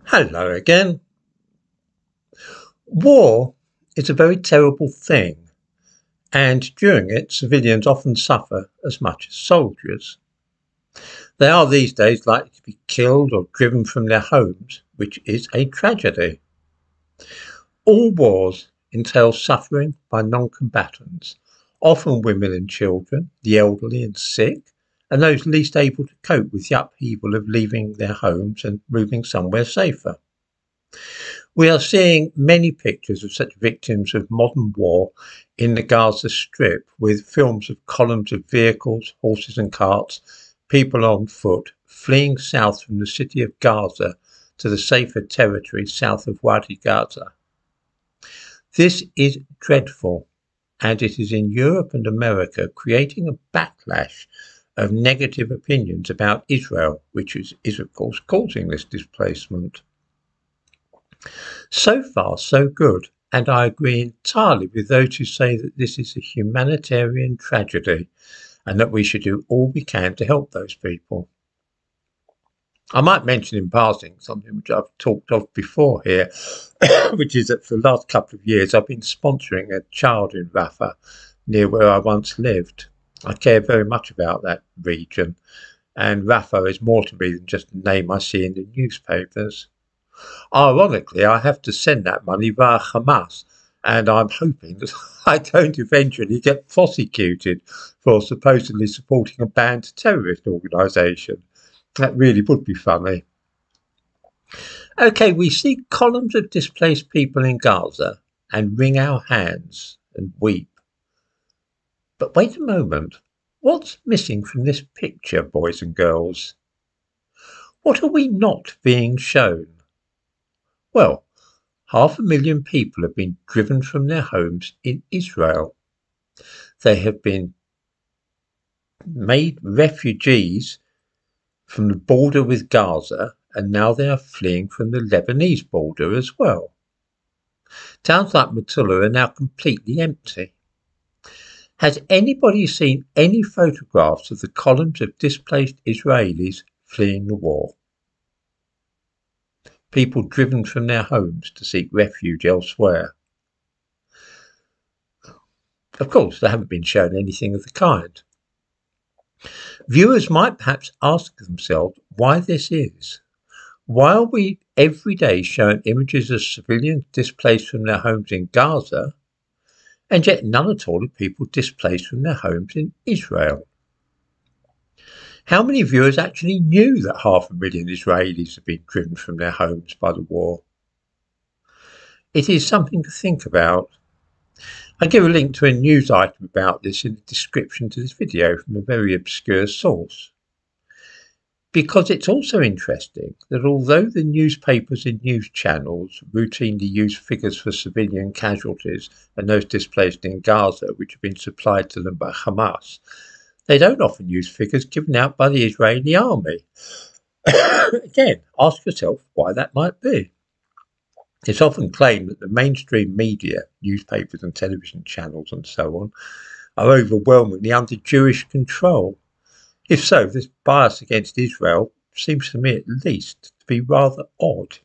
Hello again. War is a very terrible thing, and during it, civilians often suffer as much as soldiers. They are these days likely to be killed or driven from their homes, which is a tragedy. All wars entail suffering by non-combatants, often women and children, the elderly and sick, and those least able to cope with the upheaval of leaving their homes and moving somewhere safer. We are seeing many pictures of such victims of modern war in the Gaza Strip, with films of columns of vehicles, horses and carts, people on foot, fleeing south from the city of Gaza to the safer territory south of Wadi Gaza. This is dreadful, and it is in Europe and America creating a backlash of negative opinions about Israel, which is of course causing this displacement. So far, so good, and I agree entirely with those who say that this is a humanitarian tragedy and that we should do all we can to help those people. I might mention in passing something which I've talked of before here, which is that for the last couple of years I've been sponsoring a child in Rafah, near where I once lived. I care very much about that region, and Rafah is more to me than just a name I see in the newspapers. Ironically, I have to send that money via Hamas, and I'm hoping that I don't eventually get prosecuted for supposedly supporting a banned terrorist organisation. That really would be funny. Okay, we see columns of displaced people in Gaza and wring our hands and weep. But wait a moment. What's missing from this picture, boys and girls? What are we not being shown? Well, 500,000 people have been driven from their homes in Israel. They have been made refugees from the border with Gaza, and now they are fleeing from the Lebanese border as well. Towns like Metula are now completely empty. Has anybody seen any photographs of the columns of displaced Israelis fleeing the war? People driven from their homes to seek refuge elsewhere. Of course, they haven't been shown anything of the kind. Viewers might perhaps ask themselves why this is. Why are we every day showing images of civilians displaced from their homes in Gaza, and yet none at all of people displaced from their homes in Israel? How many viewers actually knew that 500,000 Israelis had been driven from their homes by the war? It is something to think about. I give a link to a news item about this in the description to this video from a very obscure source. Because it's also interesting that although the newspapers and news channels routinely use figures for civilian casualties and those displaced in Gaza, which have been supplied to them by Hamas, they don't often use figures given out by the Israeli army. Again, ask yourself why that might be. It's often claimed that the mainstream media, newspapers and television channels and so on, are overwhelmingly under Jewish control. If so, this bias against Israel seems to me at least to be rather odd.